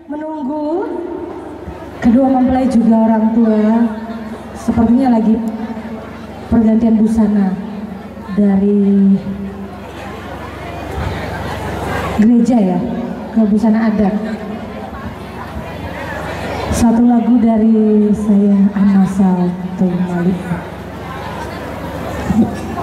menunggu kedua mempelai juga orang tua sepertinya lagi pergantian busana dari gereja ya ke busana adat. Satu lagu dari saya Anna Salto Malik. Thank you.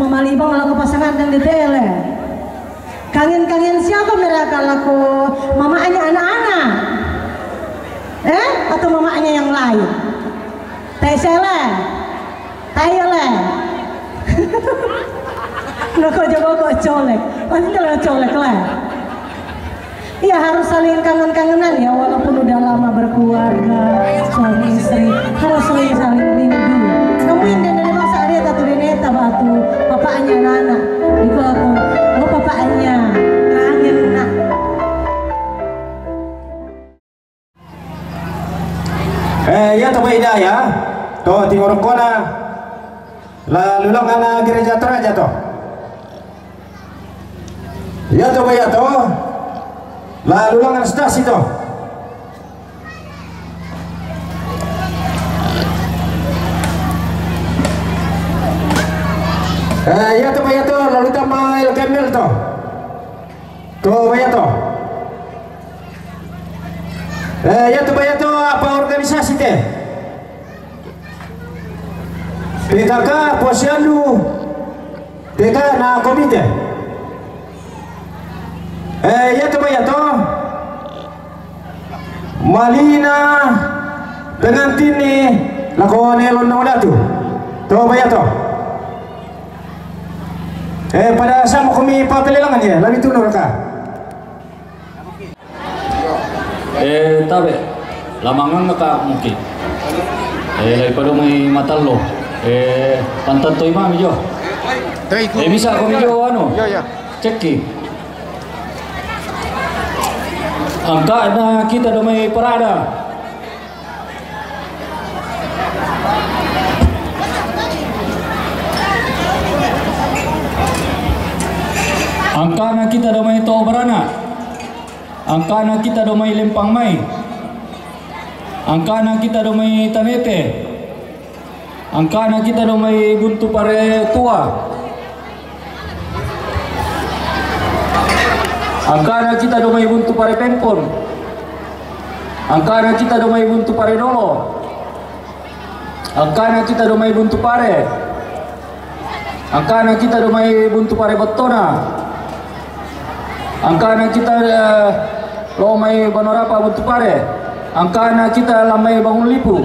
Mamalibang laku pasangan dan ditele. Kangen siapa mereka laku mamanya anak-anak? Atau mamanya yang lain? Tesele, tayele. Noko jago kok colek, pasti kalau colek lah. Iya harus saling kangen-kangenan ya, walaupun udah lama berkeluarga, suami istri harus saling rindu. Kamu yang dari masa dia tatu deneta batu, bapaknya nana, itu aku, bapaknya kangen nak. Ya Tuhan ya, toh timur kona, lalu lang gereja teraja toh. Ya Tuhan ya toh. Lalu lang stasi to. Ya to lalu tama el kemel to. Ya to apa organisasi teh? PKK Posyandu PK na komite. Ya to Malina pengantin nih lakukan elon na tu to pada sama kami papelelangan ya lalu tunur ka tabe lamangan ka mungkin lagi pada may matalo pantan to imam jo bisa kami jo ano ceki angka na kita do may parada angka na kita do may to barana angka na kita do may lempang may angka na kita do may tanete angka na kita do may buntu pare tua angkana kita do may buntu pare penpon angkana kita do may buntu pare dolo angkana kita do may buntu pare angkana kita do may buntu pare battona angkana kita lo may banorapa buntu pare angkana kita lamay bangun lipu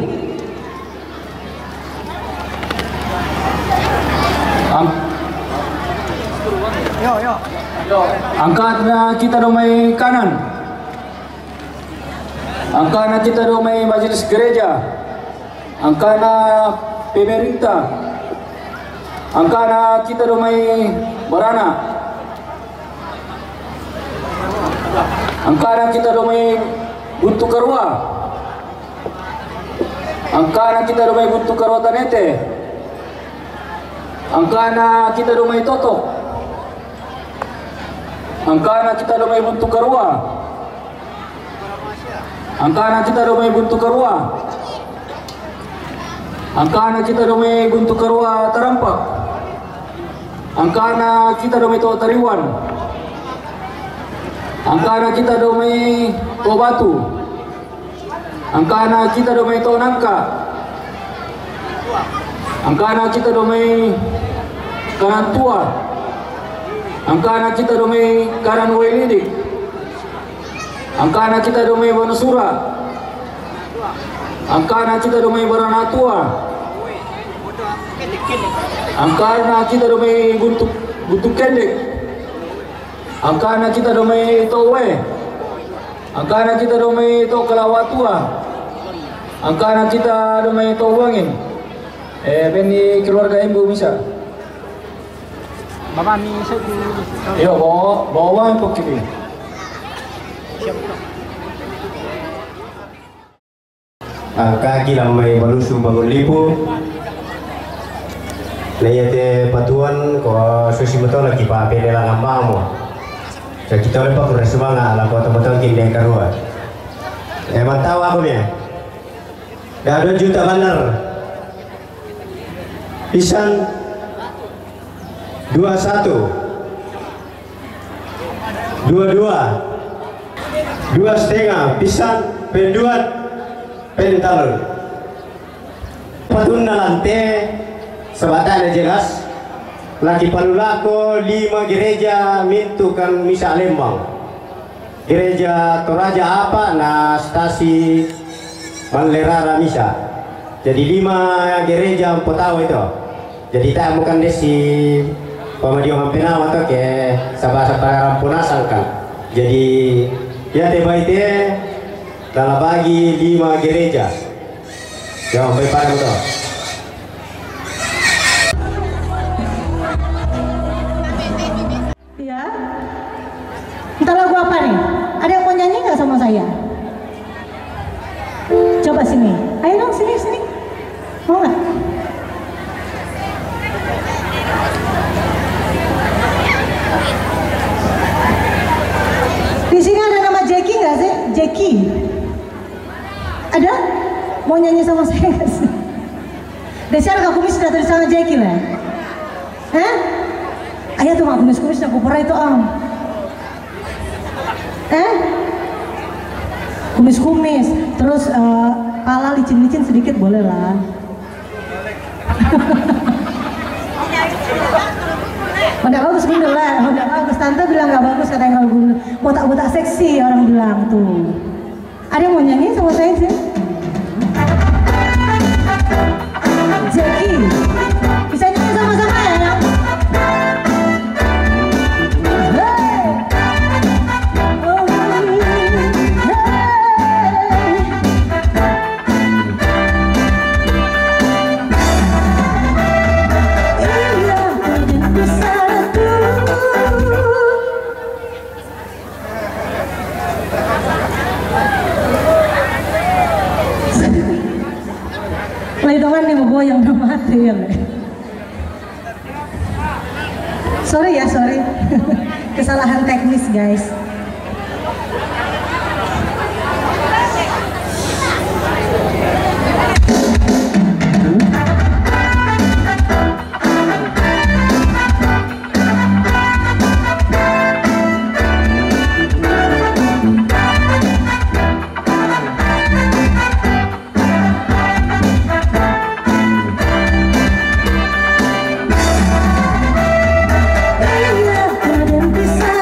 angkat na kita do may kanan angka na kita do may majelis gereja angka na pemerintah angka na kita do may barana angka na kita do may buntu karua angka na kita do may buntu karua tanete angka na kita do may totok angkana kita do may buntu karua angkana kita do may buntu karua angkana kita do may buntu karua tarampak angkana kita do may to tariwan angkana kita do may to batu angkana kita do may to nangka angkana kita do may kanan tua angkana kita do may kanan wailidik angkana kita do may banusura angkana kita do may baranatua angkana kita do may buntuk kendek angkana kita do may towe angkana kita do may to kalawatua angkana kita do may to wangin beni keluarga ibu bisa Mama mi sa iyo bawa yung pagkili kaki lamay balusu bangun lipu layate patuan ko susi betul lagi pa pele lang mo sa kita ulit pa kung resumanga alam ko teman-teman kini karua mantau aku nih ya 2 juta benar pisan 21 22 2,5 pisan penduat pentalun patun na lante sebatan jelas lagi palulako 5 gereja mintukan misa Lembang. Gereja Toraja apa na stasi Manlerara misa. Jadi 5 gereja potau itu. Jadi tak bukan desi pemadiong penama atau ke sabah-sabah rampunasang kan. Jadi ya teba itu dalam bagi 5 gereja. Jangan sampai pada betul. Ya. Ntar lagu apa nih? Ada yang mau nyanyi nggak sama saya? Coba sini. Ayo dong sini. Mau nggak? Di sini ada nama Jackie nggak sih? Jackie. Ada? Mau nyanyi sama saya nggak sih? Desi ada kumis sudah tulis sama Jackie lah. Hah? Ayo tuh mak kumis aku pernah itu om. Kumis, terus pala licin-licin sedikit boleh lah. Udah bagus gundul lah, udah bagus. Tante bilang nggak bagus katanya kalau gundul. Botak-botak seksi orang bilang tuh. Ada yang mau nyanyi sama saya sih? Jackie, bisa nyanyi sama-sama ya? Hitungan nih mau goyang udah mati ya. Sorry kesalahan teknis guys. Iya, dan bisa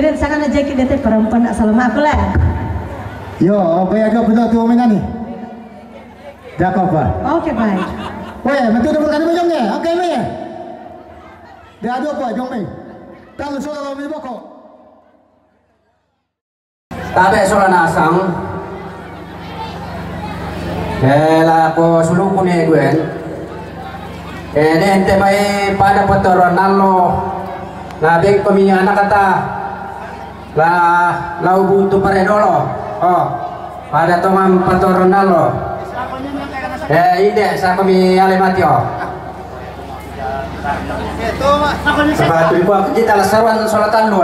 Jadi sangat aja kita perempuan tak salah aku lah. Yo, apa yang kau betul tu mana ni? Dah kau apa? Oke baik. Weh, betul betul kan macam ni. Okey weh. Dia ada apa jom ni? Tahu soal apa ni boko? Tabe soal nasang. Lah ko suluku ni Gwen. Ini ente mai pada potoron nalo. Nabi kami anak kata lah lau buntu pare dolo. Oh, pada tomam potoron nalo. Ide sa kami ale mati oh. Sebab tu buat kita lah seruan solatan lu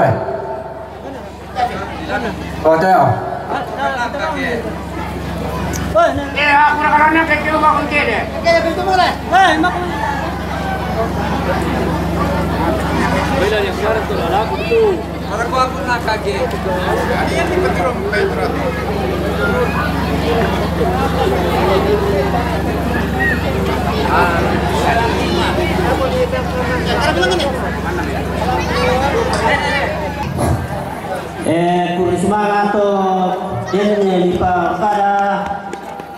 Oh teo. Aku nak kalau nak kecil kau kunci deh. Itu boleh. Bila yang sekarang tu lah aku tu. Aku nak kaget. Ini yang dipetirong mulai berat. Kuri semangat tu dia lipa pada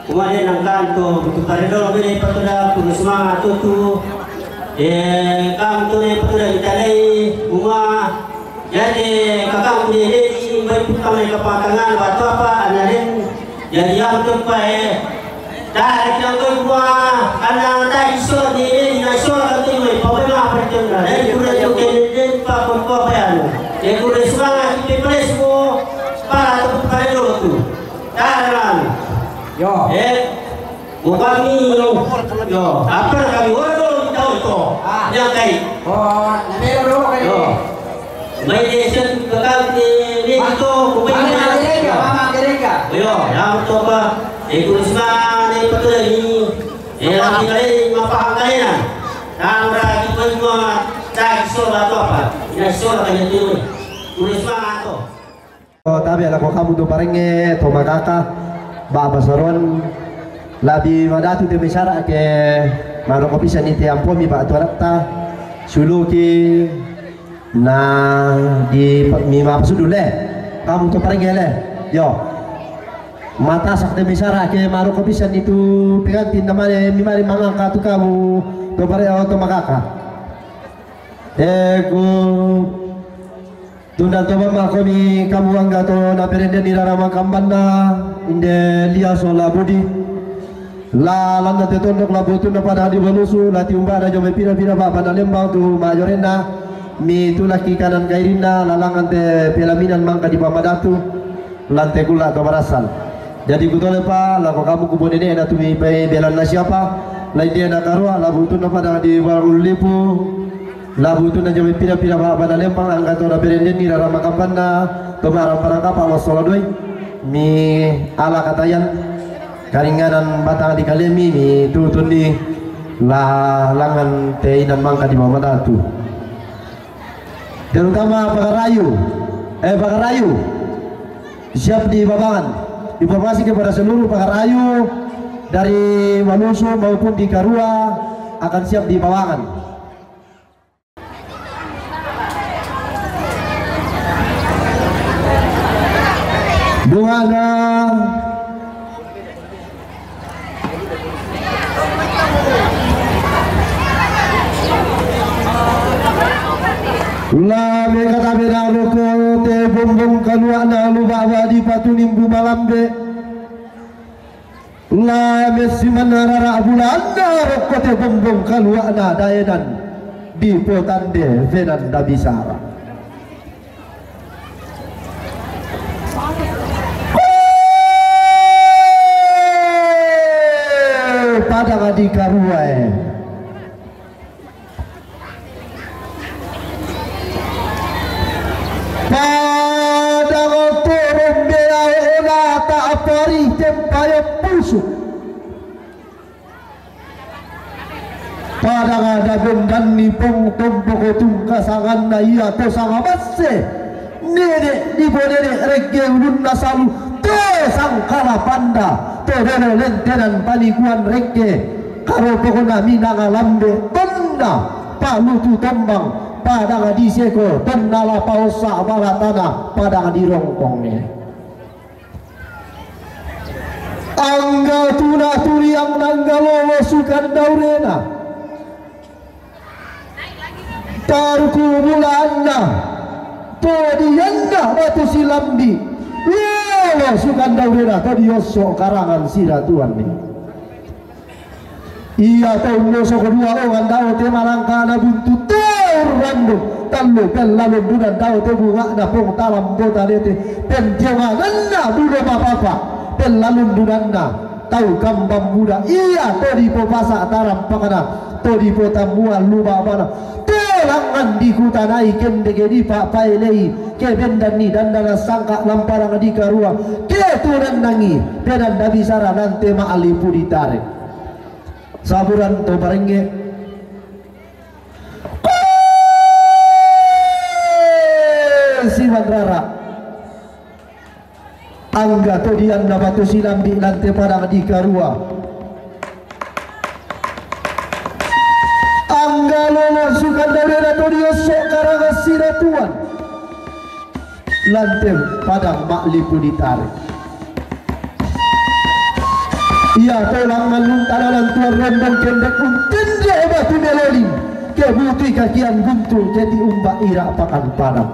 kemudian angkat tu betul koridor ini pada kuri semangat tu kamu tu ni pada kita ni bunga jadi kakak ni ini baik kami kepatangan batu apa anarin jadi yang tu dah kita tu buat anak dah isu ni isu tu ni problem apa tu dari kuri tu ni pak pun apa yang kuri semangat kita boleh semua para tu koridor tu dah Yo. Bukan ni yo. Apa kami orang kita itu? Yang kai. Oh, nanti dulu kali. Yo. Mai desen kakak ni itu bukan ni. Mama gereka. Yo, yang tu apa? Kurisma ni betul ni. Lagi kali mapaham kali na. Tang ra kita semua dah isola tu apa? Ina isola kaya tu. Kurisma tu. Oh, tapi ala ko kamu tu parenge to magaka. Baba saron labi madatu te misara ke maro kopisa ni te ampo mi ba tuarata suluki na di mi ma sudule kamu to parengele yo mata sak te misara ke maro kopisa ni tu piganti namanya mi mari mangangka tu kamu to pare to makaka ego tunda to mama ko ni kamu angga to na perende ni rama kambanda inde lia sola budi la landa te tondok la botu na pada di balusu la tiumba na jome pira pira ba pada lembang tu majorena mi tu laki kanan kairinda lalangan te pelaminan mangka di pamadatu lante kula to marasal jadi kutole pa la ko kamu kubone ne na tumi pe belan na siapa la dia na karua la botu na pada di balulipu labu itu na jame pira-pira pada lempang angkat ora berenden ni rara makapana to barang parangkapa wasala doi mi ala katayan karinganan batang di kalemi mi tutun di la langan teinan mangka di mamadatu terutama Pakarayu siap di Babangan informasi kepada seluruh Pakarayu dari Waluso maupun di Karua akan siap di Babangan. Buana la me kata beda loko te bombong kalua na lu bawa di patu nimbu malambe la me simana rara bulan na roko te bombong kalua na daedan di potande venan dabisara pada di Karuai pada turun bea ela tak apari tempaya pusuk pada ada bendan ni pong tompoko tungkasangan na iya to sanga basse nede di bodene regge ulun nasalu to sang kala panda todero lentenan paliguan regge karo pokona minanga lambe tanda palutu tombang padang di seko tenala pausa baratana padang di rongkongnya angga tuna turi yang nanggalo sukan daurena tarku bulanna todiyanna batu silambi lolo sukan daurena todioso karangan siratuan nih iya tahun dosa kedua orang tahu tema langkah na buntu random talu pen lalu dudan tahu te bunga na pong talam bota dete pen tiawa nanda budo papa pen lalu dudan na tahu kambang muda iya to di popasa taram pakana to di potamua luba mana tolangan di kutanai kendege di pak pailei ke bendan ni dandana sangka lamparang di karua ke turan nangi pedan dabisara nante ma alipu ditarik saburan to barenge si Mandrara angga to dian na batu silambi lante padang di karua angga lolo sukan daurena to dia sok karanga siratuan lante padang maklipu ditarik iya tolang malung tanalan tuan rondong kendek untende batu meloli kebuti kakian guntur jadi umbak ira pakan padang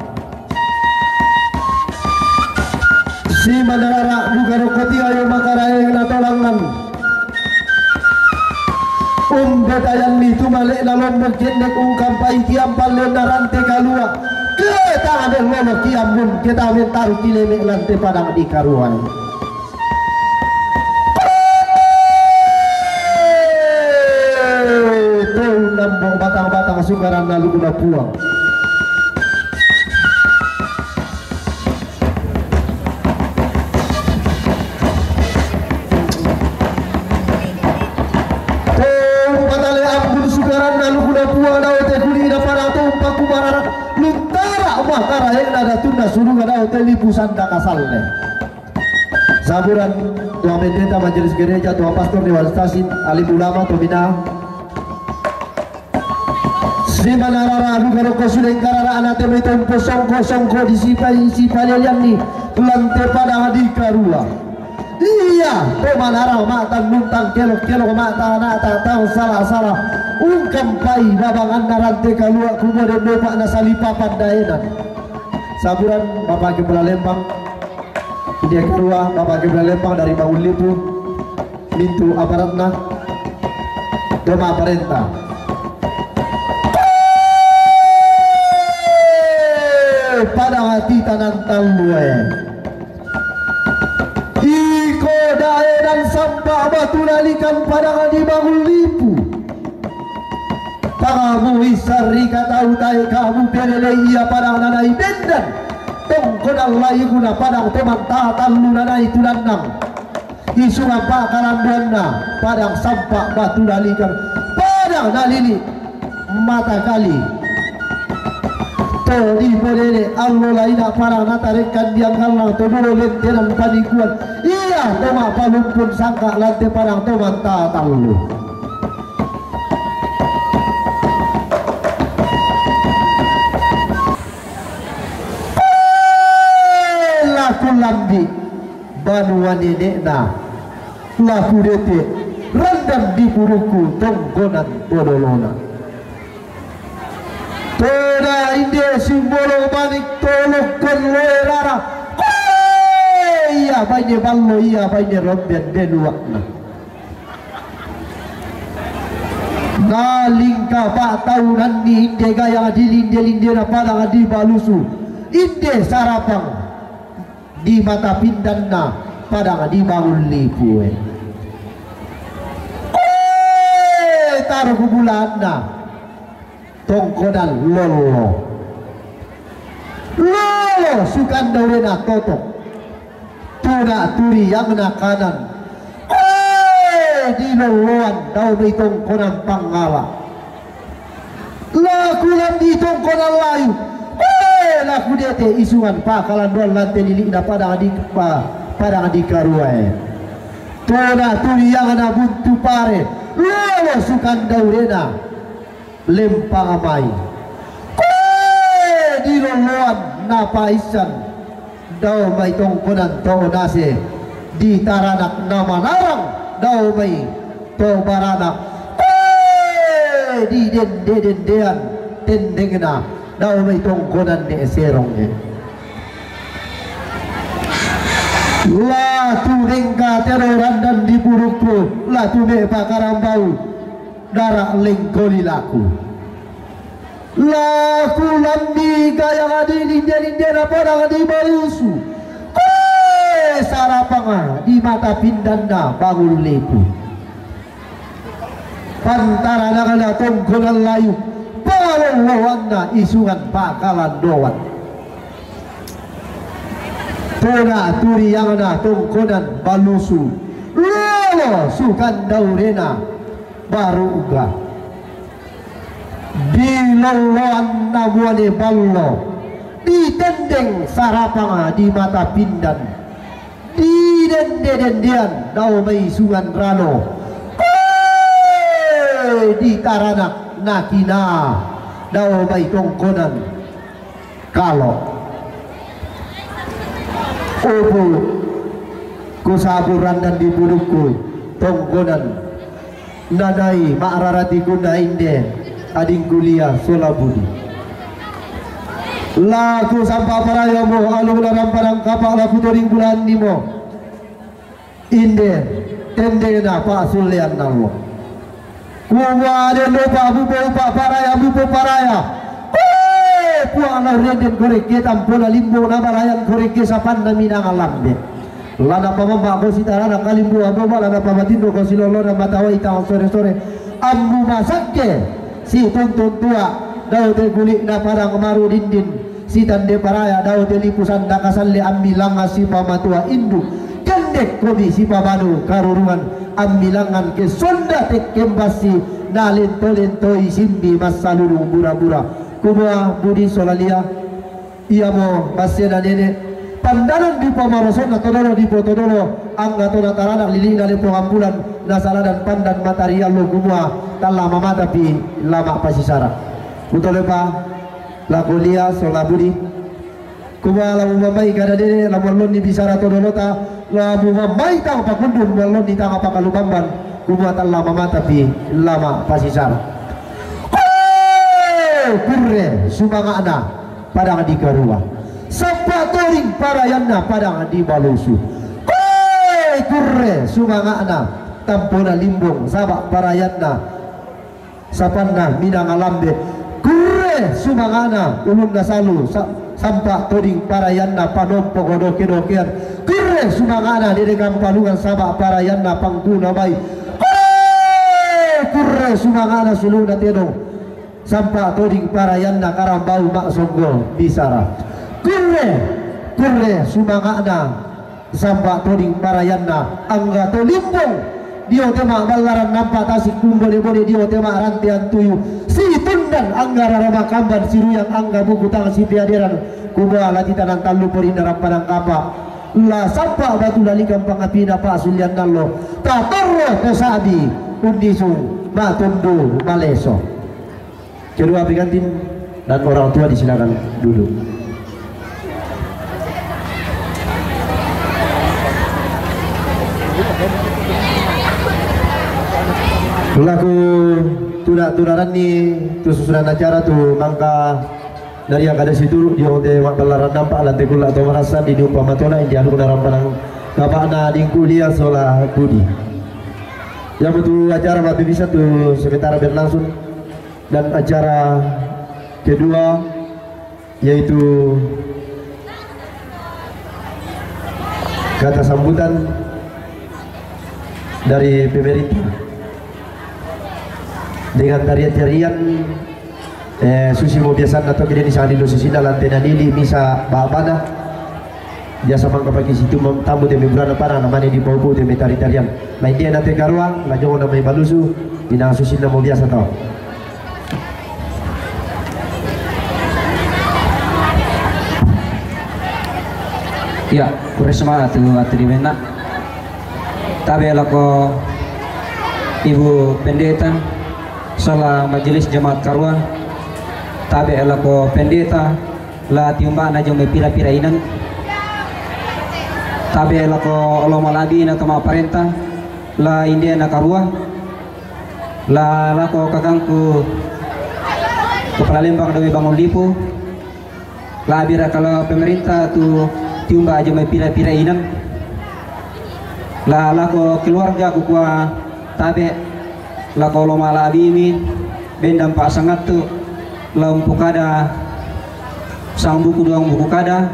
si Mandrara bukan rokoti ayo makarae na tolangan betayan ni tumalik na lombok kendek kampai kiam palen na rante kalua kita ada lolo kiam mun kita mentar kilemek lante padang di karuan lambung batang-batang sukaran lalu guna puang batale ampun sukaran lalu guna puang dawe te kuli ina parang tumpak kumarara luntara makara yang nada tunda suruh dawe te lipu sanda kasalne saburan tua pendeta majelis gereja tua pastor dewan stasin alim ulama tobina di mana rara kalau kau sudah karara anak temu tempo songko di sipai yang ni lantai pada di karua iya to manara mata nuntang kelok mata anak tak tahu salah ungkampai babangan narante kalua kemudian bapak na salipapan daenan saburan bapak kepala Lembang dia kedua bapak kepala Lembang dari Bangun Lipu mintu aparatna doma perintah pada hati tanan talue iko daeran sampah batu nalikan pada di Bangun Lipu kamu isari kata utai kamu pelele iya pada nanai bendan tongkodal lai guna padang teman tahatan lu nanai tulanang isu apa kalanduanna padang sampah batu nalikan padang nalini mata kali di boleh Allah lain para natarekan diang halang to dulu lentenan panikuan iya toma palumpun sangka lantai parang toman talu laku lambi banuan nenekna laku dete rendam di buruku tonggonan bodolona toda inde simbolo banik tolok konlerara iya banyak ballo iya banyak rombian benuakna nalingka pak tahunan ni inde gaya dilinde na padang di balusu inde sarapang di mata pindanna padang di Bangun Lipu taruh bulanna tongkodan lolo sukan daurena totok tuna turi yang na kanan di loloan daunai tongkodan pangala lakulan di tongkodan layu laku dete isungan pakalan doan lantai lilik na padang adik karuai tuna turi yang na buntu pare lolo sukan daurena lempang amai loan napaisan daw may tungkunan to nase di taranak na manarang daw may to baranak di den tendeng na daw may tungkunan ni eserong la turing ka teroran dan diburuku la tume pakarambau darah lengkoli laku laku lambi gaya ngadi linden apa di balusu sarapanga di mata pindanda bangun lepu pantara nakana tongkonan layu palalawanna isungan bakalan doan tona turi yang na tongkonan balusu lolo sukan daurena baru uga di loloan nabuane ballo di tendeng sarapanga di mata pindan di dendian daw may sungan rano di taranak nakina daw may tongkonan kalo opo kusaburan dan dibunuhku tongkonan nadai ma'rarati guna inde ading kuliah solabudi laku sampah parayomo alung larang parang kapak laku toring bulan nimo inde tendena pak sulian nalwo kuwa de lupa bupa paraya puang reden koreke tampona limbo na balayan koreke sapan na minang alambe lana pamamba ko sitara na kalimbo aboma lana pamatindo ko silolo na matawa itang sore ambu masakke si tonton tua daw te gulik na parang maru dindin si tande paraya daw te lipusan na kasalle ambilanga si pamatua indu kendek kobi si pamanu karurungan ambilangan ke sonda tek kembasi na lento isimbi masalulu bura-bura kumua budi solalia iya mo basena nene pandanan di pamaroson na todolo di potodolo angga to na taranak lili na limpo ambulan na saladan pandan material lo kumua tala mamata pi lama pasisara utole pa la kulia solabudi kumua lamu mamai kada nene lamu ni bisara todolo ta lamu mamai tang pakundun malon di tang pakalubamban kumua tala mamata pi lama pasisara kurre sumangana padang di karua sapatoring parayanna padang di balusu kurre sumangana tampona limbong sabak parayanna sapanna minang alambe kurre sumangana ulun nasalu sampak toring parayanna panompo godoke-dokean kurre sumangana direkam palungan sabak parayanna pangguna bai kurre sumangana suluna tenong sampai toding parayanna karambau mak songgo bisara kurre sumangana sampai toding parayanna angga to limbong dio tema balaran nampak tasik kumbone-bone dio tema rantian tuyu si tundan angga rarama kamban siruyang angga buku tang si piadiran kuba lati tanang talu porinda rampanang kapa la sampai batu dalikam pangapina pak sulian nallo tatorro kosabi undisung matundu maleso kedua pengantin dan orang tua disilakan duduk. Laku tunaran ni tu susunan acara tu mangka dari yang ada situ dia onte makbalaran nampak lantai kula atau merasa di umpamatona yang diadu dalam panang kapana di kuliah solah budi. Yang betul acara mati bisa tu sementara berlangsung. Dan acara kedua yaitu kata sambutan dari pemerintah dengan tarian-tarian susimo biasa atau kini disali do susina lantena nili misa babana biasa mangka pagi situ tamu temi burana para namanya di bau temi tari-tarian lain dia nanti karuang lajongo namai balusu bina susina mau biasa tau. Ya, kuresma tu atribena. Tabe lako Ibu Pendeta Salah Majelis Jemaat Karwa. Tabe lako Pendeta la tiumba na jom pira-pira inan tabe lako olo malabi na kama parenta la India na karua la lako kakangku kepala lembang dewe bangun lipo la bira kalau pemerintah tu tiumba aja mai pira-pira inan la lako keluarga kukua tabe lako olo malabi mi bendam pak sangat tu la umpuk ada sang buku doang buku kada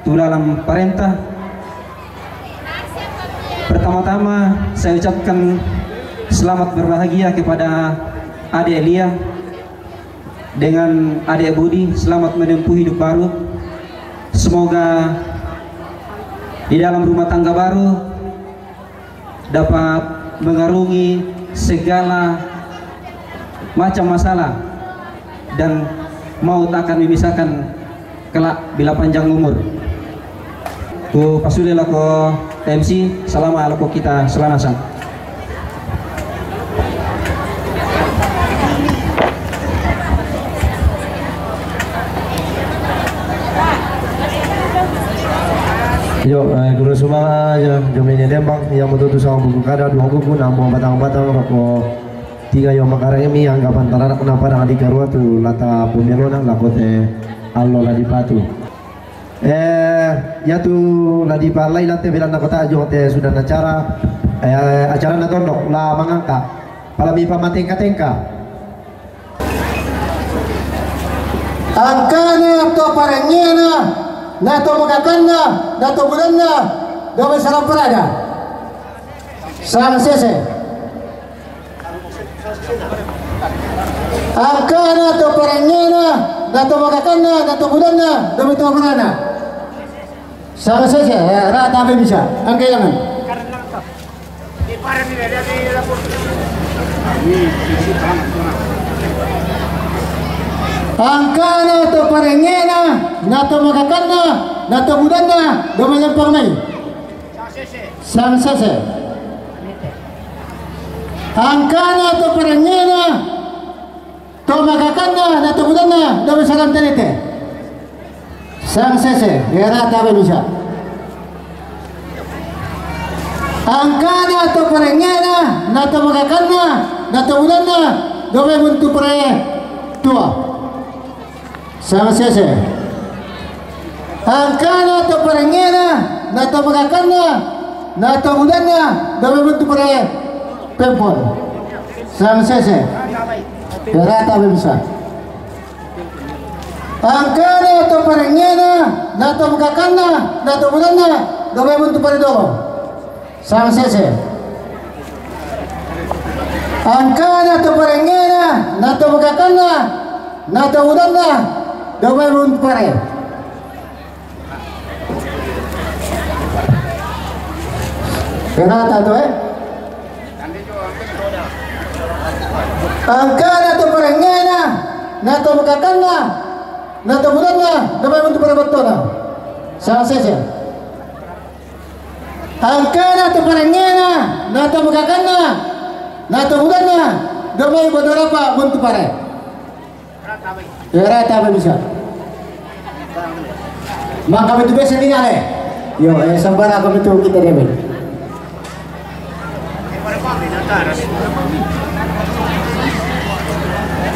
tu dalam perintah. Pertama-tama saya ucapkan selamat berbahagia kepada adik Elia dengan adik Budi, selamat menempuh hidup baru. Semoga di dalam rumah tangga baru dapat mengarungi segala macam masalah dan maut akan memisahkan kelak bila panjang umur. Ku pasulah ko MC selama alako kita selanasan. Yo, guru semua ya, jomenya Lembang yang betul sama buku kada dua buku nambah batang-batang rokok tiga yang makarang ini anggapan antara kenapa dengan di Garua tu lata pumelona lakote allo la di patu. Ya tu la di palai late bilang nak kota jo te sudah acara acara na tondok la mangangka palami pamatengka-tengka. Angkana to parangena nato magakanna nato bulanna gawe salam perada salam sese angkana to parangena nato magakanna nato bulanna gawe to perada salam sese rata apa bisa angkelangan angkana to parangena nato magakanna nato budanna gamanya pangmay sang sese angkana to parangena to magakanna nato budanna gamanya salam tenete sang sese era tabe bisa angkana to parangena nato magakanna nato budanna gamanya buntu pare tua sang sese angkana to parangena nato magakanna nato budanna gawe buntu pare pempon sang sese berata bisa angkana to parangena nato magakanna nato budanna gawe buntu pare dolo sang sese angkana to parangena nato magakanna nato budanna gawe buntu pare kenapa tuh angkana to parangena nato magakanna nato budanna gawe buntu pare botona sang sese angkana to parangena nato magakanna nato budanna gawe bodorapa buntu pare rata apa bisa maka itu biasa tinggal yo sambar aku itu kita debel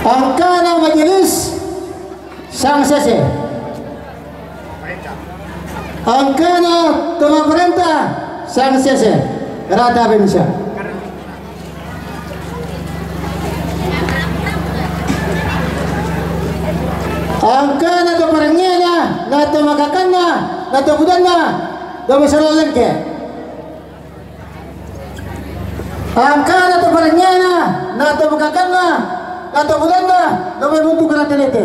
angkana majelis sang sese angkana toma perintah sang sese rata apa bisa angkana to parangena nato magakanna nato budanna gawe sarolengke angkana to parangena nato magakanna nato budanna gawe buntu karatenete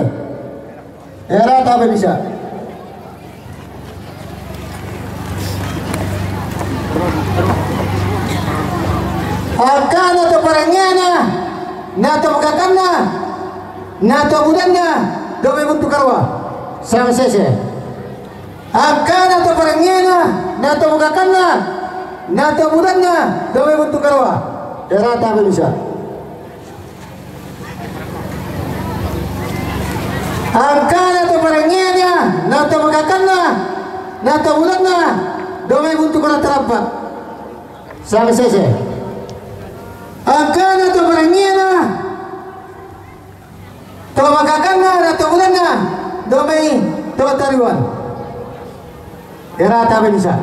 era tabe bisa angkana to parangena nato magakanna nato budanna gawe buntu karwa sang sese angkana to parangena nato magakanna nato budanna gawe buntu karwa era tabe bisa angkana to parangena nata bulanna domai buntu kala terapat sang sese angkana to barangina to magakanna nata bulanna domai to tariwan era ta bisa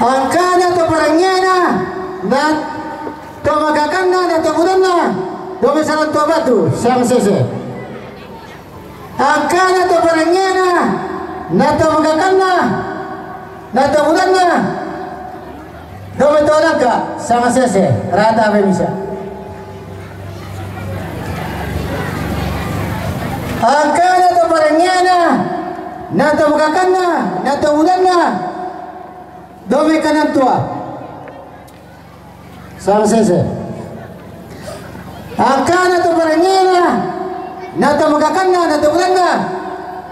angkana to barangina nat to magakanna nata bulanna domai saran to batu sang sese angkana to barangina nata magakanna nata bulanna domai to naga sang sese rata bisa angkana to barangina nata magakanna nata bulanna domai kanan tua sang sese angkana to barangina nata magakanna nata bulanna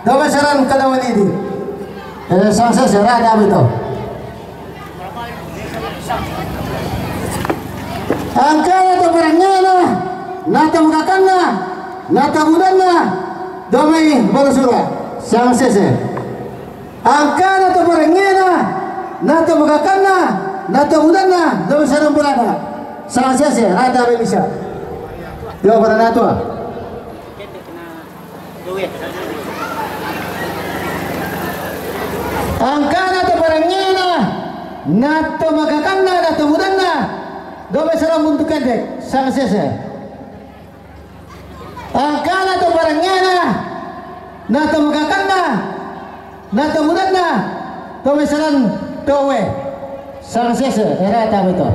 domai saran kada walidi sang sese rada beto angkana to barangina nata magakanna nata bulanna domai balasura sang sese angkana to barangina nata magakanna nata bulanna domai saran bulana sang sese rada bisa yo barana tua angkana to barangina nato magakanna nato bulanna domai saran buntu kendek sang sese angkana to barangina nato magakanna nato bulanna domai saran towe sang sese era ta beto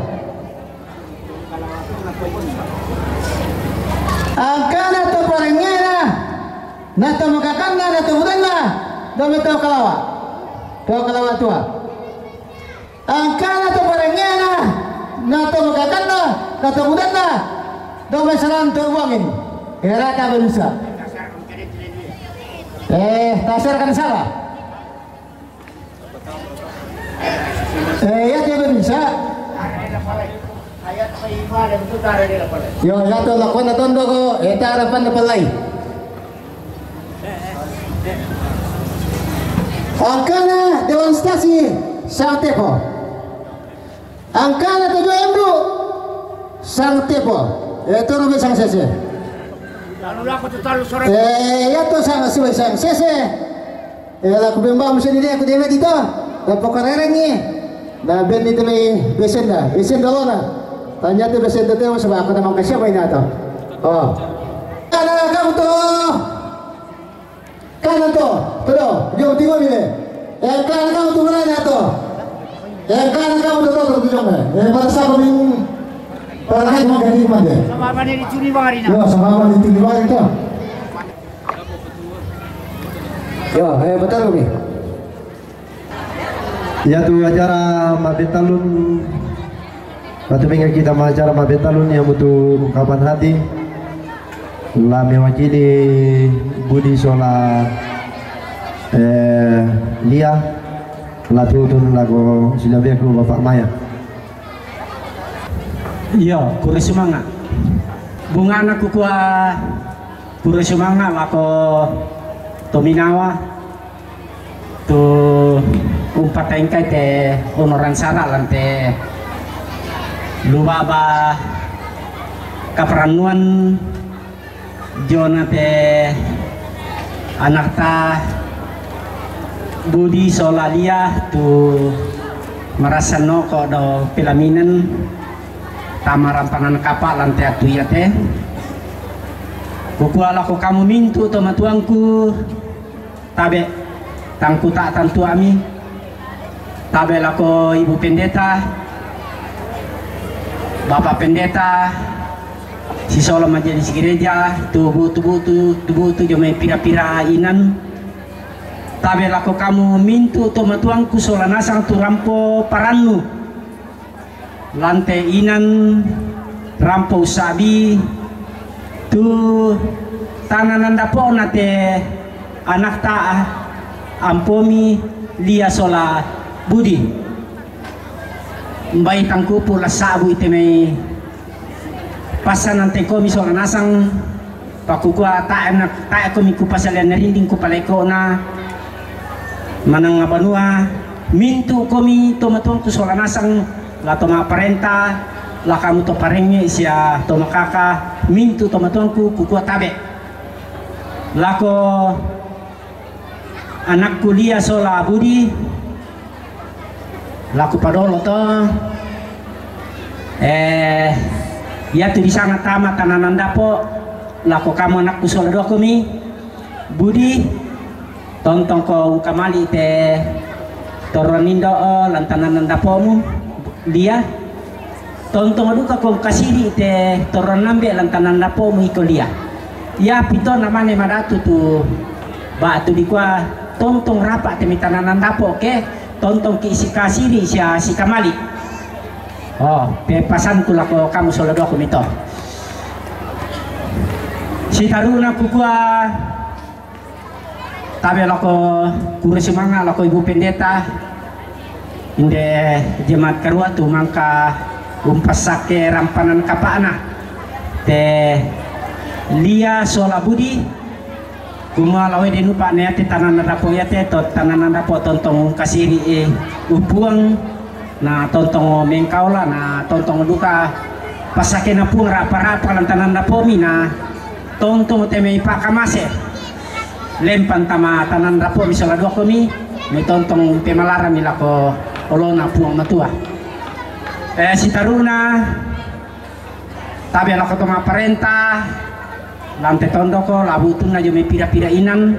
angkana to barangina nato magakanna nato bulanna domai to kalawa tua angkana to barangina nato magakanna nato bulanna domai saran to buangin era ta berusa tasar kan salah ya dia bisa yo ya to lakon na tondo ko eta harapan na palay angkana demonstrasi sang tepo angkana to embu sang tepo itu nabi sang sese ya to sang sese laku bemba mesti dia aku dia dito dapat karereng ni na ben dito may besen dalo na tanya tu besen dito sebab aku namang kasya ba ina to oh kana to todo yo tingo mile kana kamu tu mana na to kana kamu to to yo para sa kaming para kahit magani man de sama ba ni curi bari na yo sama ba ni tinggi bari to yo betul kami ya tu acara Mabetalun waktu minggu kita acara Mabetalun yang butuh ungkapan hati lah mewakili Budi Sola Lia lah tutun lagu silabiaku Bapak Maya iya kuri semangat bunga anakku kuah kuri semangat lako Tominawa tu umpat tengkai te honoran sara lante lubaba kaperanuan jona te anak ta Budi Solalia tu merasa no ko do pelaminan tamarampanan kapal lante atu ya te kukuala ko kamu mintu to matuangku tabe tangku tak tantu ami tabe lako ibu pendeta bapak pendeta si Solo majelis gereja tubuh jomai pira-pira inan tabe lako kamu mintu to matuangku sola nasang tu rampo parannu lante inan rampo usabi tu tananan dapo nate anak ta ampomi Lia Sola Budi mbay tangku pula sabu ite may pasan ante komi sola nasang pakukua tak ko mi kupasalian narinding ko paleko na manang banua mintu komi tomatong tu solanasang la toma parenta la kamu to parenge sia to makaka mintu tomatong ku kukua tabe lako anak kuliah sola budi laku padolo to ya tu di sana tamat tananan dapo lako kamu anakku sola dua komi budi tontong ko kamali te toronindo lantanan dapomu dia tontong aduka ko kasiri te toron nambe lantanan dapomu iko dia ya pito namane madatu tu batu di kwa tontong rapat te mitananan dapo ke tontong ki isi kasiri sia si kamali oh pe pasan kula ko kamu sola do ko mito si taruna ku kwa tabe lako kura semanga lako ibu pendeta inde jemaat karua tu mangka umpasake rampanan kapana te lia sola budi kuma lawe denu pak ne te tanan dapo ya te to tanan dapo tontong kasiri upuang na tontong mengkaula na tontong duka pasake na puang rapa-rapa lantanan dapo mina tontong te mei pakamase lempan tama tanan rapo misalnya dua komi mi tontong pemalara mila ko olona puang matua si taruna tabe lako toma parenta lante tondo ko labu tuna jo me pira-pira inan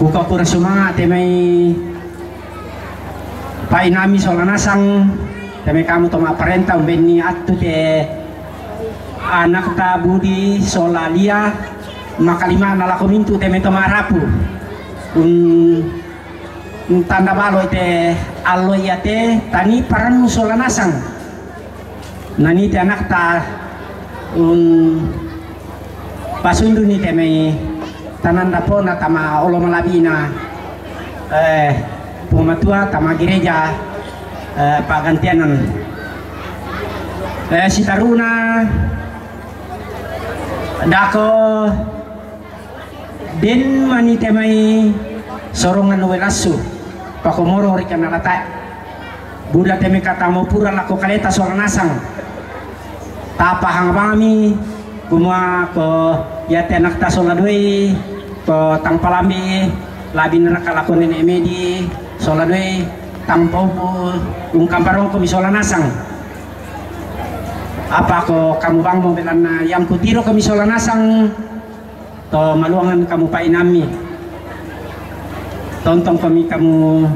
buka kura sumanga temai painami solanasang temai kamu toma parenta umbeni atu te anak ta budi solalia makalima nalako mintu teme to marapu tanda balo te allo ya te tani paran solanasang nani te anak ta pasundu ni teme tanan dapona tama olo malabina pumatua tama gereja pagantianan si taruna dako den mani temai sorongan welasu pakomoro rikan nalata buda teme kata mau pura lako kaleta soranasang tapa hang bami kumua ko ya tenak ta soladoi ko tang palami labin nakalako nene medi soladoi tang paupu ungkamparong ko misolanasang apa ko kamu bang mo belan yang kutiro ko misolanasang to maluangan kamu painami tontong kami kamu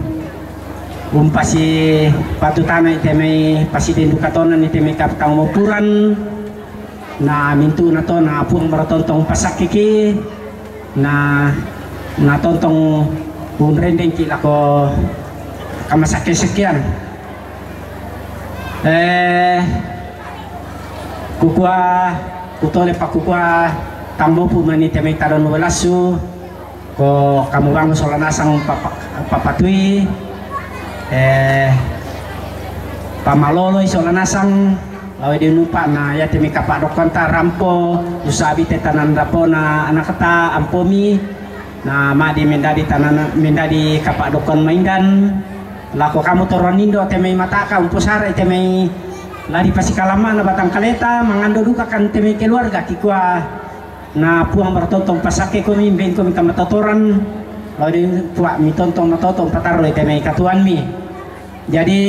umpasi patutana iteme pasiden dukatonan iteme kaptang mopuran na mintu na to na puang maratontong pasakiki na tontong unrendeng kila ko kamasake sekian kukua kutole pakukua tambo pu mani temei taron welasu ko kamu bangun solanasang papatui pamalolo solanasang lawe di nupa na ya temi kapak dokonta rampo usabi te tanan rapo na anak kata ampomi na madi mendadi tanan mendadi kapak dokon maindan lako kamu toronindo temei mataka umpusara temei lari pasikalama na batang kaleta mangando duka kan temei keluarga kikua na puang bertontong pasake ko mi ben ko mi kamatatoran lalu puak mi tontong na totong pataro temei katuan mi jadi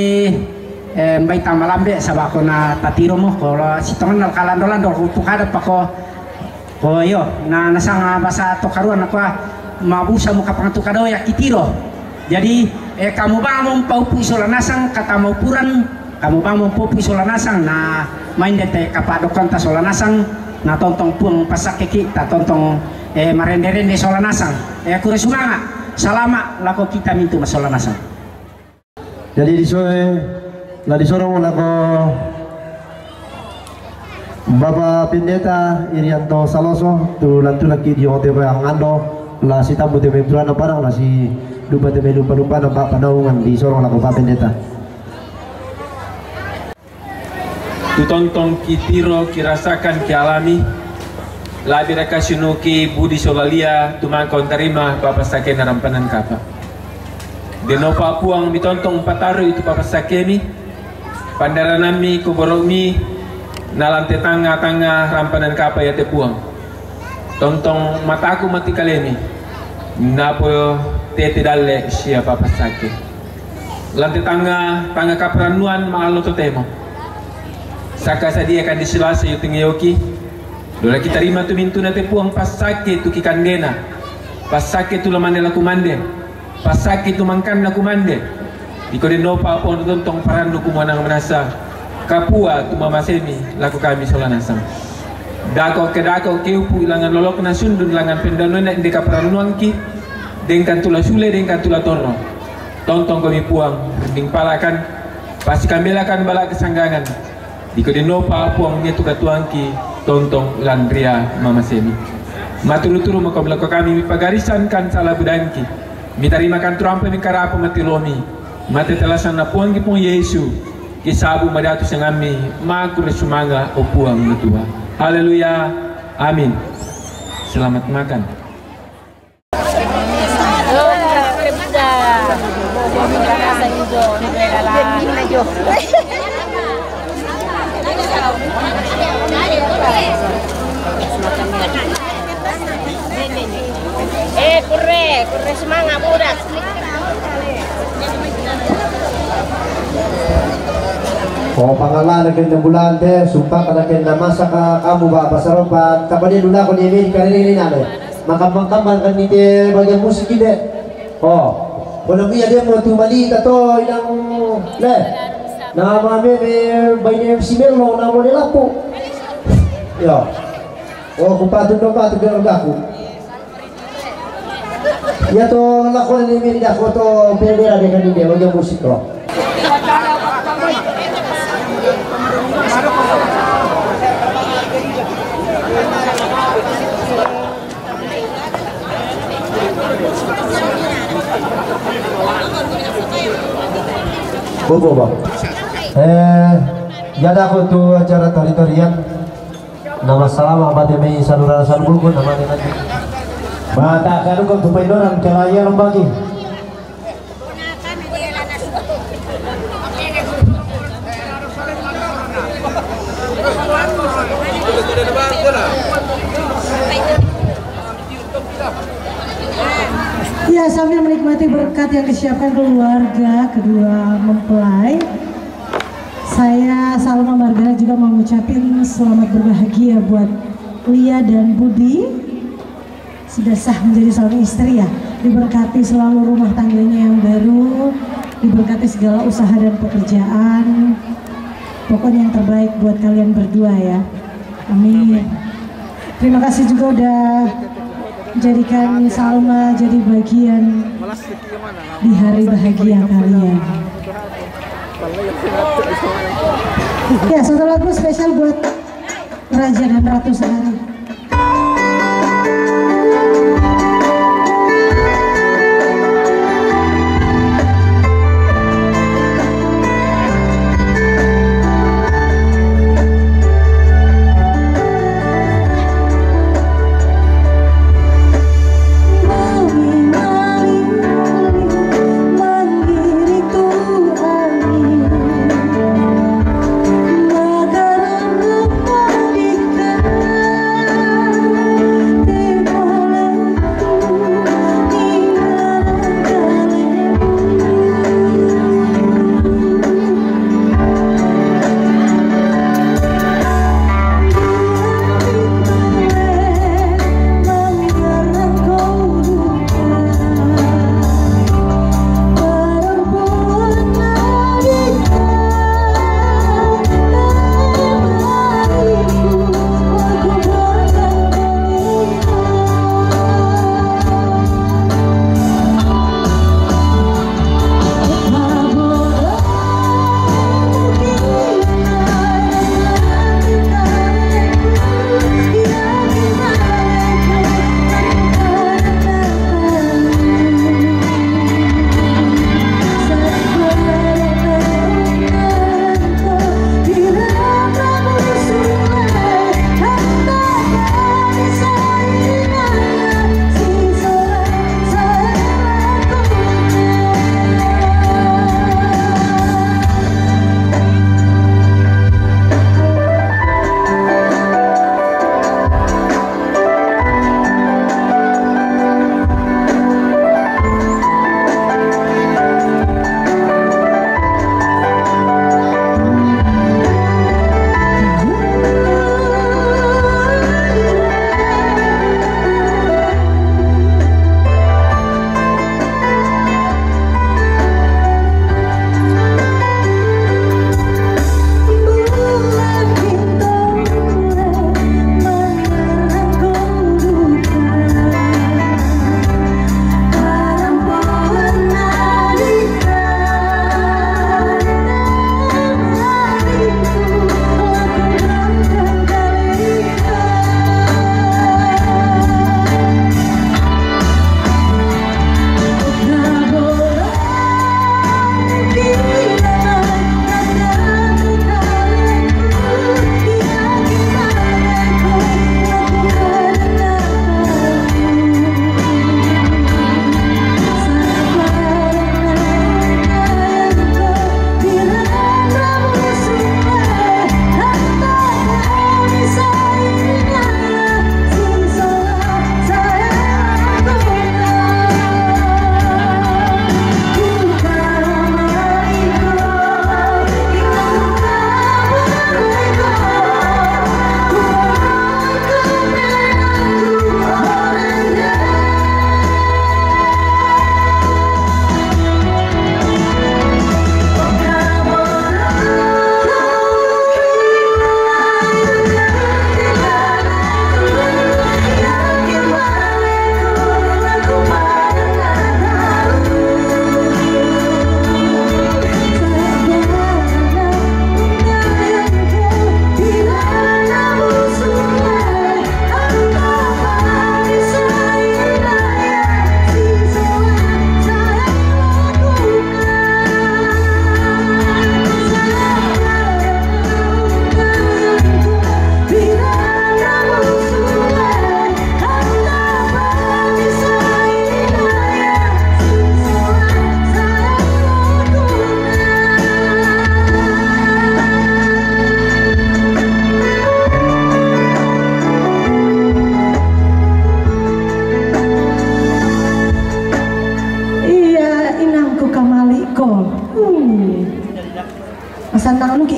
mbay tamalambe sabako na tatiro mo ko sitongan na kalandolan do pukada pa ko yo na nasang basa to karuan ako mabusa mo kapangatukado ya kitiro jadi kamu bang paupu solanasang kata maupuran kamu bang paupu solanasang na main dete kapadokon ta solanasang na tontong puang pasake kita tontong marende-rende solanasang kura sumanga salama lako kita mintu masolanasang jadi disorong ako Bapak Pendeta Irianto Saloso tu laki di hotel yang ando la si tamu teme brana parang la si lupa teme lupa na panaungan di sorong ako Bapak Pendeta tu tontong kitiro kirasakan kialami labi raka sinuki budi solalia tuman kon tarima papa sake narampanan kapa deno papuang mitontong pataru itu papa sakemi pandaranami kuboromi nalante tanga rampanan kapa ya tepuang tontong mataku mati kalemi napo tete dalle sia papa sake lante tanga kapranuan maalo totemo saka sadia kan disilasa yuting yoki dola kita rima tu mintu na tepuang pasake tu kikandena pasake tu lamane la kumande pasake tu mangkan na kumande iko de nopa pon tontong parandu kumanang manasa kapua tu mamasemi laku kami solanasam dako keupu ilangan lolok na sundun langan pendanona inde kapranuangki dengkan tula sule dengkan tula torno tontong kami puang ding palakan pasti kambelakan bala kesanggangan iko de nopa puang nyetu katuangki tontong landria mama semi maturu-turu makabla kami pagarisan kan salah budanki mitarima kan turampe mikarapo matilomi mate telasan na puang pong Yesu kisabu madatu sangami makure sumanga opuang natua haleluya amin selamat makan Kurre semangat budak. Oh pangalan lagi 6 bulan teh sumpah kada kena masa kamu bapak sarobat kapan dia dulu aku ini kali ini nade makam kan ini bagian musik ide oh kalau dia mau tu bali tato yang le nama me bayi MC Melo nama dia laku ya oh kupatun biar aku ya to lakon ini dah foto bendera dengan dia bagian musik loh. Bobo jadi aku tuh acara tari-tarian nama salam abad demi saluran salbulku nama nanti mata kanu kau tupai dorang celaya lembagi ya sambil menikmati berkat yang disiapkan keluarga kedua mempelai saya Salma Margana juga mau ngucapin selamat berbahagia buat Lia dan Budi sudah sah menjadi suami istri ya diberkati selalu rumah tangganya yang baru diberkati segala usaha dan pekerjaan pokoknya yang terbaik buat kalian berdua ya amin terima kasih juga udah menjadikan Salma jadi bagian di hari bahagia kalian ya satu lagu spesial buat Raja dan Ratu sehari Magara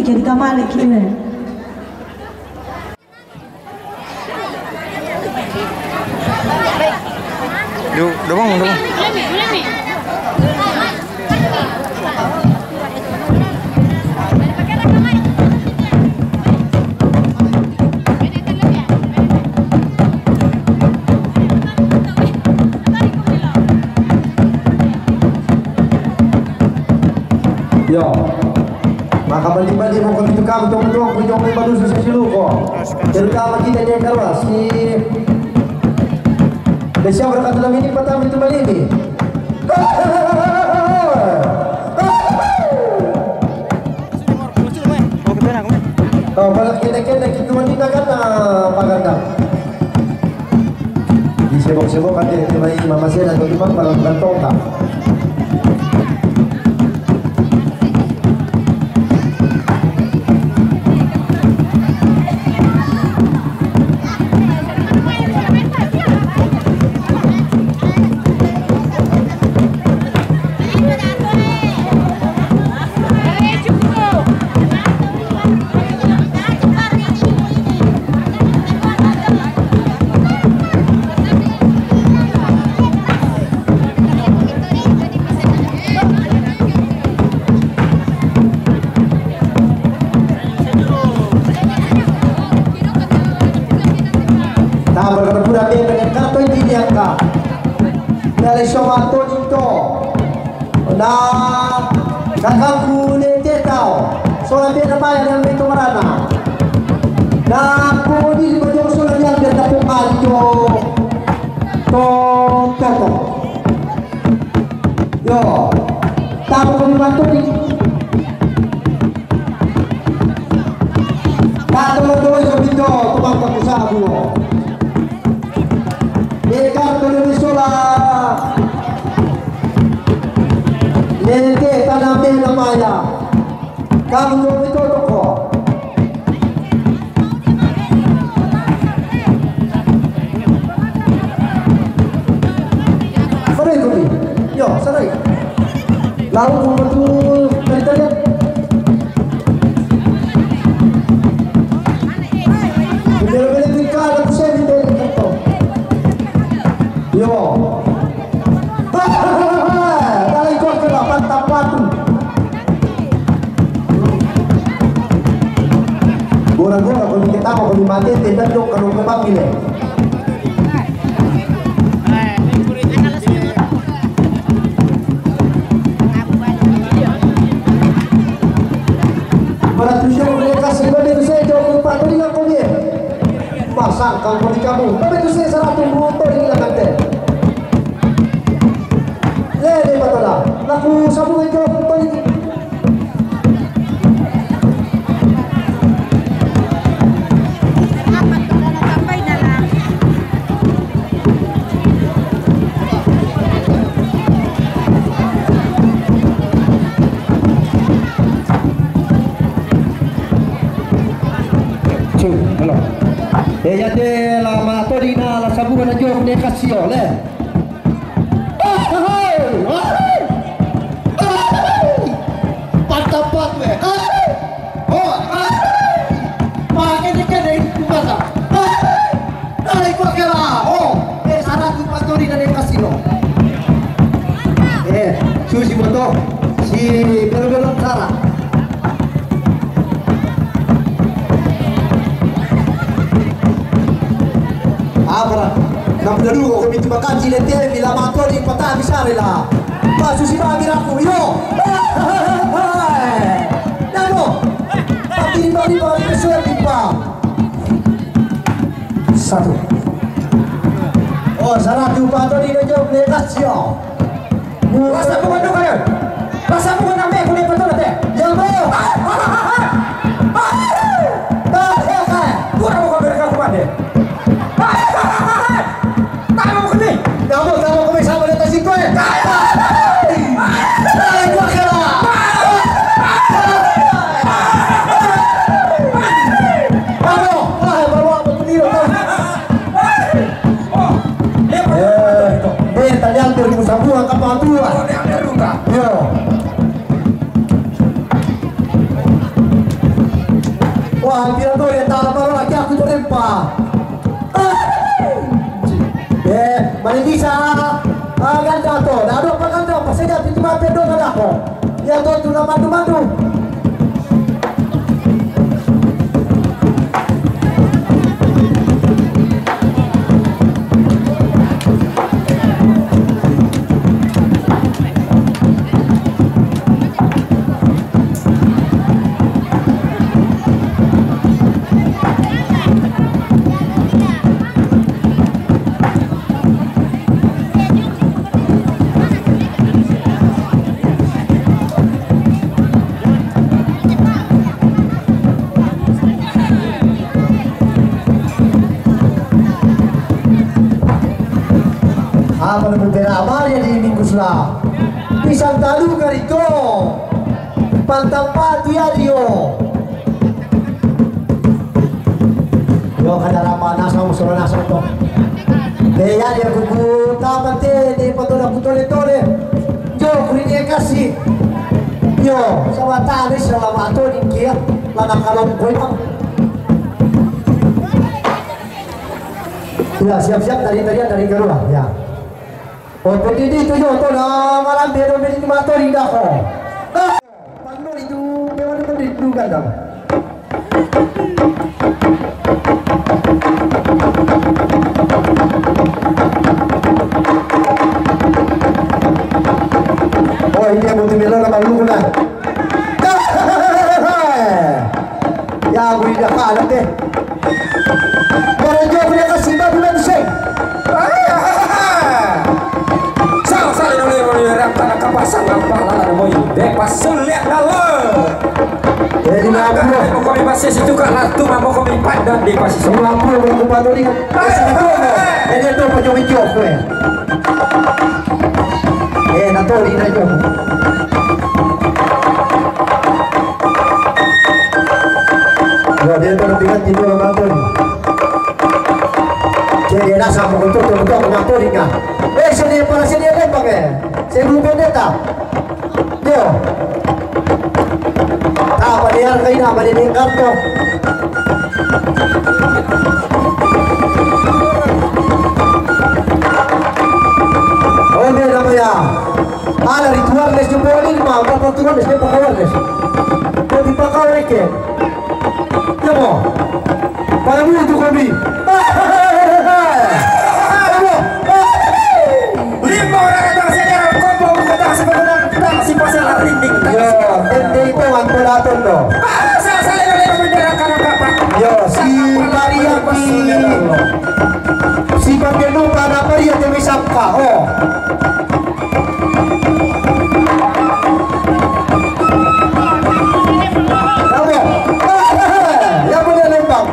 jadi kamalik ini. Yuk, dong. Yo, maka balik-balik mau ke kamu tong-tong punya baru susah silu kok. Terutama kita yang keluar si. Desya berkata dalam ini pertama itu balik ini. Oh, balik kita itu wanita kan paganda. Di sebok-sebok kan dia mai mama saya dan tuan malam kantong tak. Dari somato dito na kakakune tetao soalnya dia namanya yang itu marana na aku di baju soalnya dia dapat ajo toto yo tahu kami bantu di tahu dulu itu tukang pengusaha dulu kartu di sola lente tanamnya namanya kamu itu toko sarai kopi yo sarai lalu betul dari bener-bener tinggal aku saya di kantor yo dari kau ke 8 tapatu gora-gora kalau kita mau kalau mati tidak dong kalau kepanggil beratus yang mereka sebelum itu saya jauh lupa tadi nggak kau dia pasang kalau di kamu tapi itu saya 100 motor ini lah nanti lele batola laku sabung itu motor ini halo ya de la matodina la sabungan aja ne kasio le pantapat we oh pakai dikene kubasa dari kok kira oh sana tu patodina ne kasio susi moto si belo-belo cara abra na dulu kami tu bakal cilete bila mato di patah besar lah pas susi bagi aku yo namo tapi bagi besar tiba satu oh salah tu pato di jauh negasio rasa bukan tu kan rasa bukan nampak aku ni betul teh yang mau kurang mau berkah kepada kamu bisa melihat situ ya? Gua kira. Kamu, baru apa sendiri? Tadi hampir di Musabua kapal tua. Yo. tala baru lagi aku terlempar. Mari bisa ganda to. Dado pa ganda pa saya pintu mape do na ako. Ya to tu na madu. Apa yang berbeda amalnya di minggu selah pisang talu garito pantang patu ya dio yo kada rama nasa musoro nasa to ya dia kuku taman te patola putole jo kurini kasih yo sama tali selama to di kia lana kalong koy ya siap-siap dari Garuda ya. Oh, pwede dito yun, ito na malam pero pwede ni Mato rin ako. Pagno ito, pero naman dito ganda. Oh, hindi ako tumilo na maluko na. Ya, ako rin nakaalat eh. Pero hindi ako nakasiba doon na siya. Tanah kapasang lampah moy depas suliat dalam. Jadi apa? Mau kami pasir situ kat latu mau kami padan di pasir. Semua apa yang kau patut lihat. Ini tu pajak hijau kau. Nato ini aja. Dia tu lebih kan tidur Nato. Jadi rasa betul Nato ini kan. Sini para sini lembang saya belum pendeta yo apa dia kain apa dia kartu oh dia namanya ada ritual les jumbolin mah apa tuan les pakawal les jadi pakawal ke ya mo para mu itu kami Yo, si Maria si Paggelupa na Maria de Misapka, oh. Ya mo na lembang.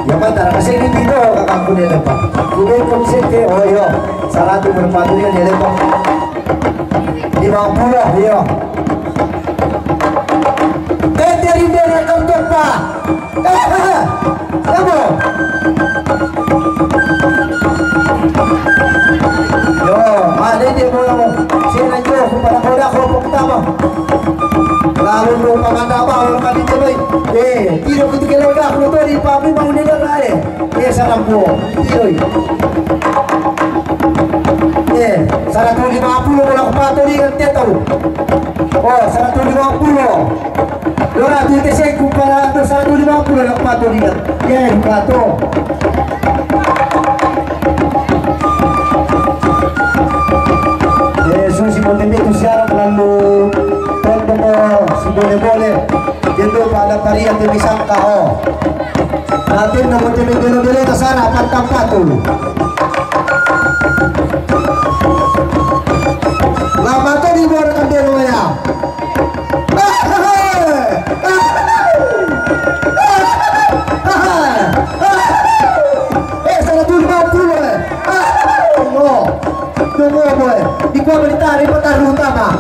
Ya mantara kasi dito kakak ko lembang. Kunin konsente, oh yo. Sarado berpadu ya lembang. 50 yo. Dari kantor Pak. Kamu. Yo, ada dia mau sini jo kepada kodak kelompok pertama. Lalu lupa kata apa orang kali cobai. Tidak ketika lewat aku tu di pabrik bangun dia dah. Salam po. Tidak. 150 orang kepatuh kan dia tahu. Oh, 150. Lora tu saya kumpara 150 orang kepatuh dia. Ya, kepatuh. Yesus montende tu siapa lalu tontomo si boleh jendo pada tarian tu bisa kau. Nanti nama teme belo ke sana pantang patul. Lama tu di bawah kandelo ya. Tunggu boy, di gua beritarik pertaruh utama.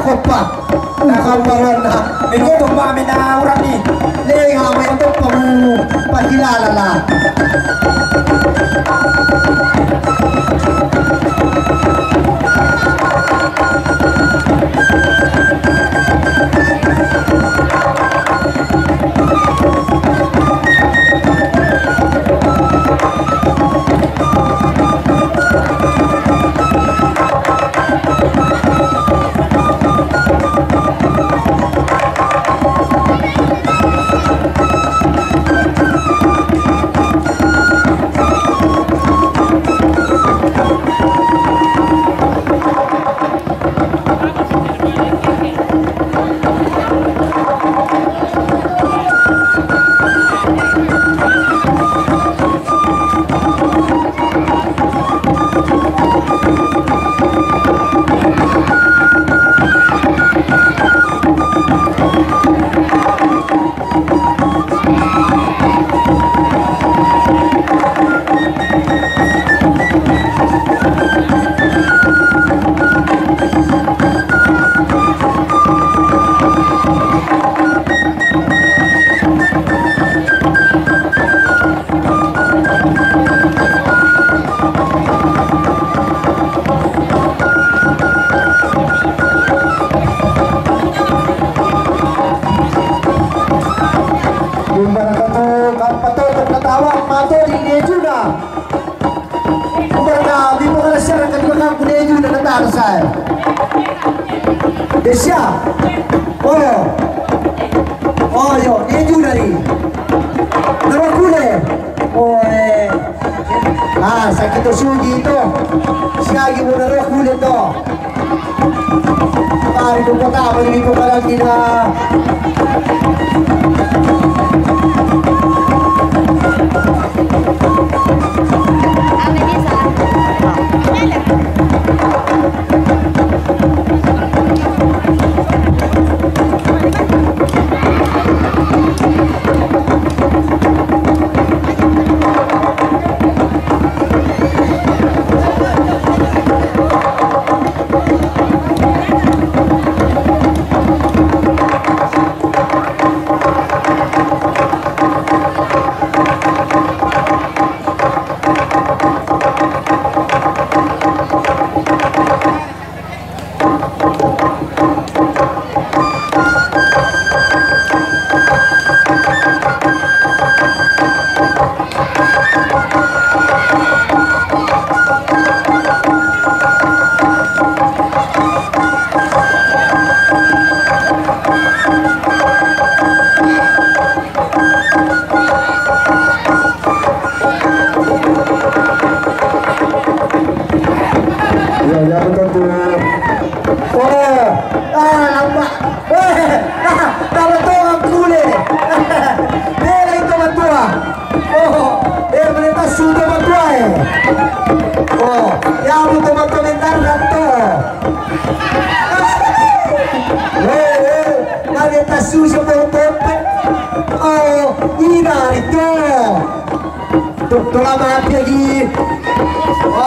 kopak nakambangan na ini to mami na orang ni leng amay to pagkilala na Desya, oh yo, dia juga dari Narakule, sakit sugi itu, siagi mo Narakule to, pari ko pa tama ni ko pala kina.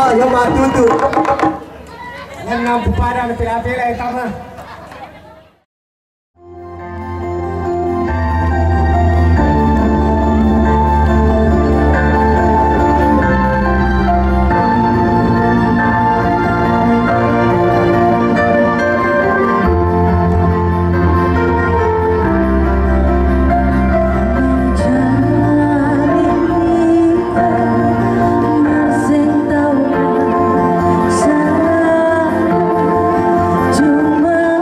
Yang matutu yang nampu pada pila-pila yang tama. Cuma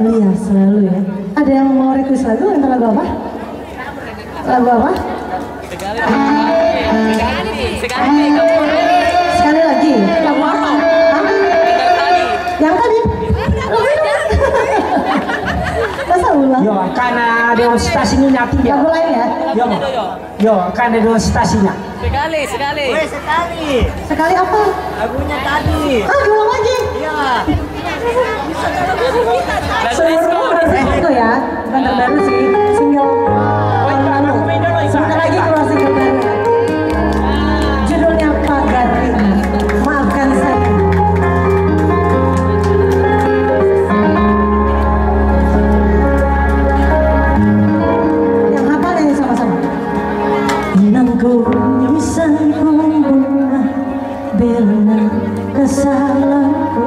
Lia selalu ya. Ada yang mau request lagu? Untuk lagu apa? Lagu apa? Sekali lagi. Lagu apa? Yang tadi? Masa ulang? Yo, karena ada stasiunnya nanti ya. Lagu lain ya? Yo, karena ada stasiunnya. Sekali apa? Lagunya tadi. Ulang lagi? Iya. Itu ya, bukan terbaru sih, single lalu. Sebentar lagi keluar single baru ya. Judulnya Pagar Rindu, Maafkan Saya. Yang hafal ini sama-sama. Nangku misalku bunga bela kesalahanku.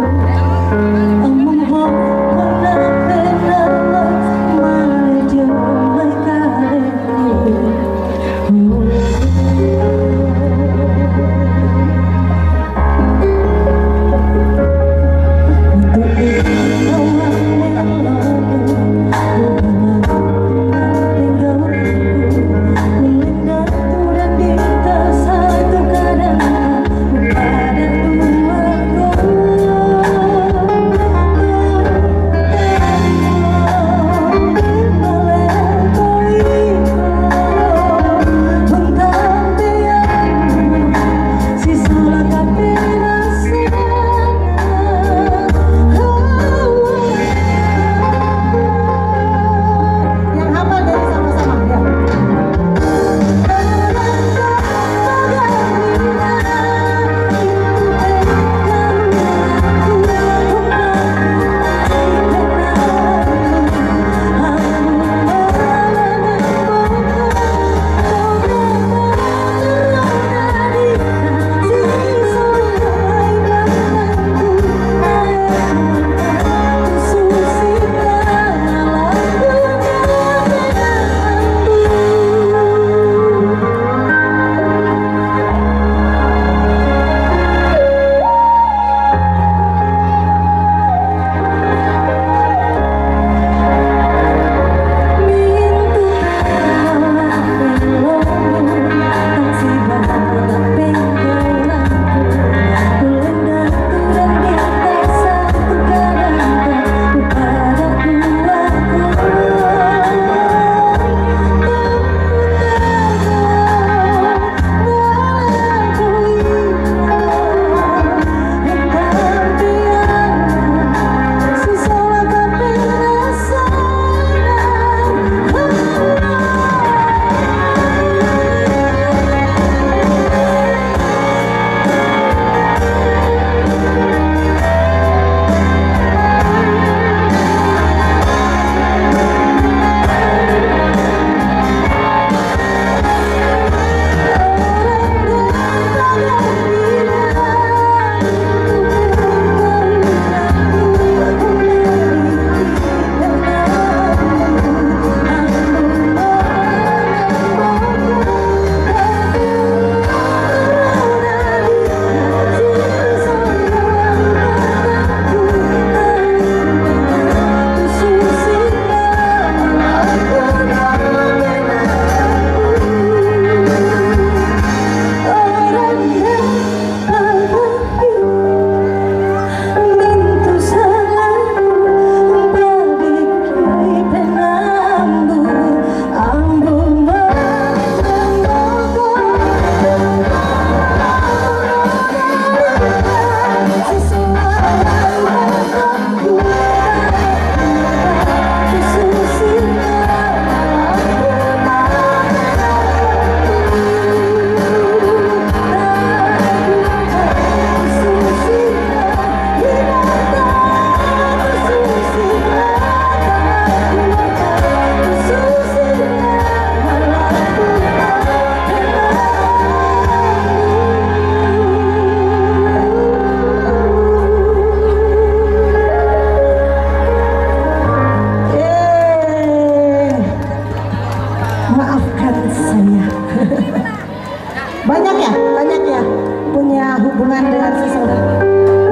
hubungan dengan seseorang.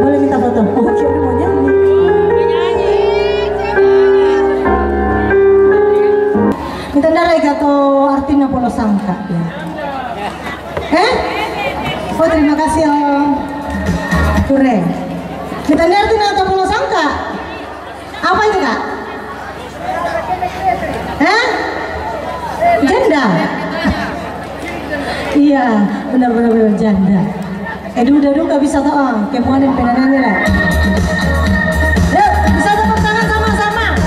Boleh minta foto? Oh, siapa mau nyanyi? Tandara gato artinya polo sangka ya. Oh terima kasih Om. Kure. Kita artinya atau polo sangka? Apa itu Kak? Janda. Iya, benar-benar janda. Duda gak bisa toh, kemuanin penangannya lah. Yuk, bisa tepuk tangan sama-sama.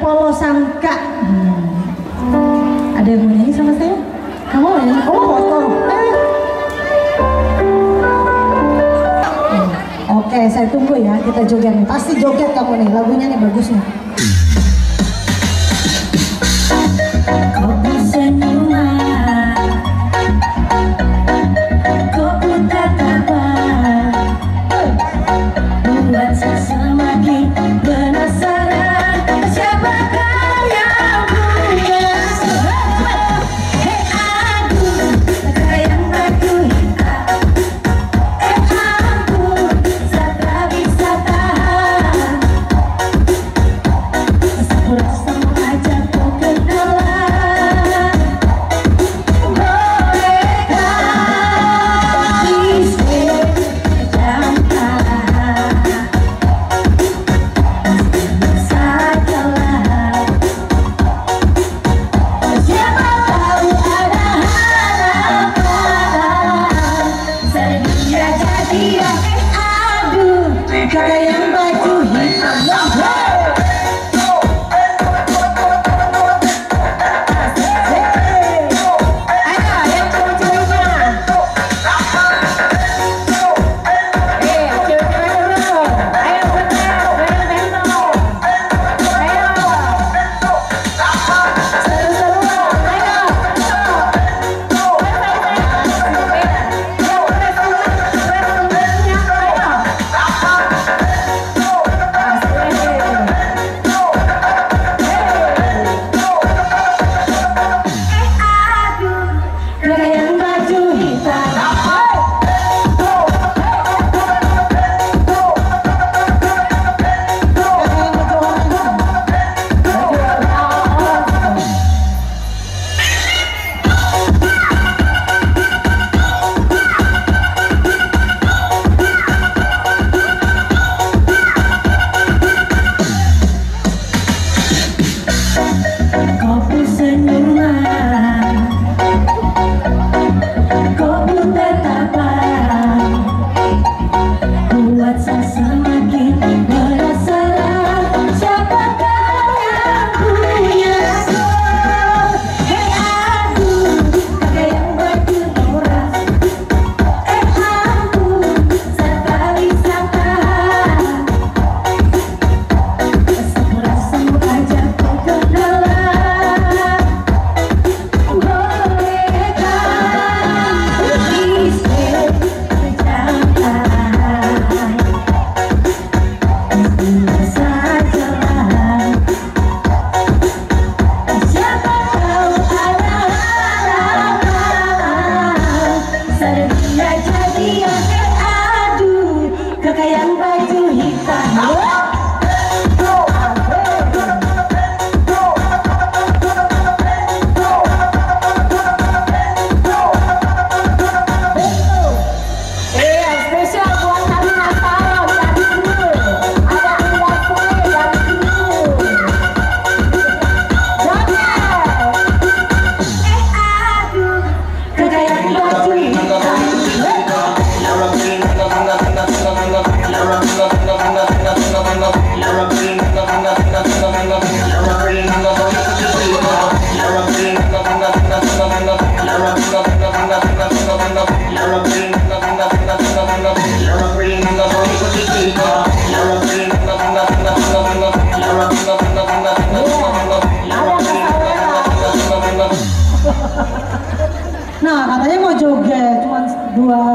Polo Sangka. Ada yang mau nyanyi sama saya? Kamu ya? Oh, foto. Oke, saya tunggu ya. Kita joget nih. Pasti joget kamu nih. Lagunya nih bagus nih. Kopi senyuman, kopi tatapan, buat saya semakin penasaran. Siapakah yang punya sebab? Hei aduh, yang baju hitam. Ampun, saya tak bisa tahan. Rasa mengajak kau kenalan. Bolehkah please jangan kalah. Sajalah. Siapa tahu ada harapan. Sedia jadi aduh, kakak yang baju hitam. Kopi senyuman, kopi tatapan, buat saya semakin penasaran. Siapakah yang punya sebab? Hei aduh, kakak yang baju murah. Ampun, saya tak bisa tahan. Rasa mengajak kau kenalan. Kakak yang baju hitam. Spesial buat kami Natal dari dulu. Ada anda kue dari dulu. Aduh, kakak yang baju hitam. Nah, katanya mau joget, cuma 2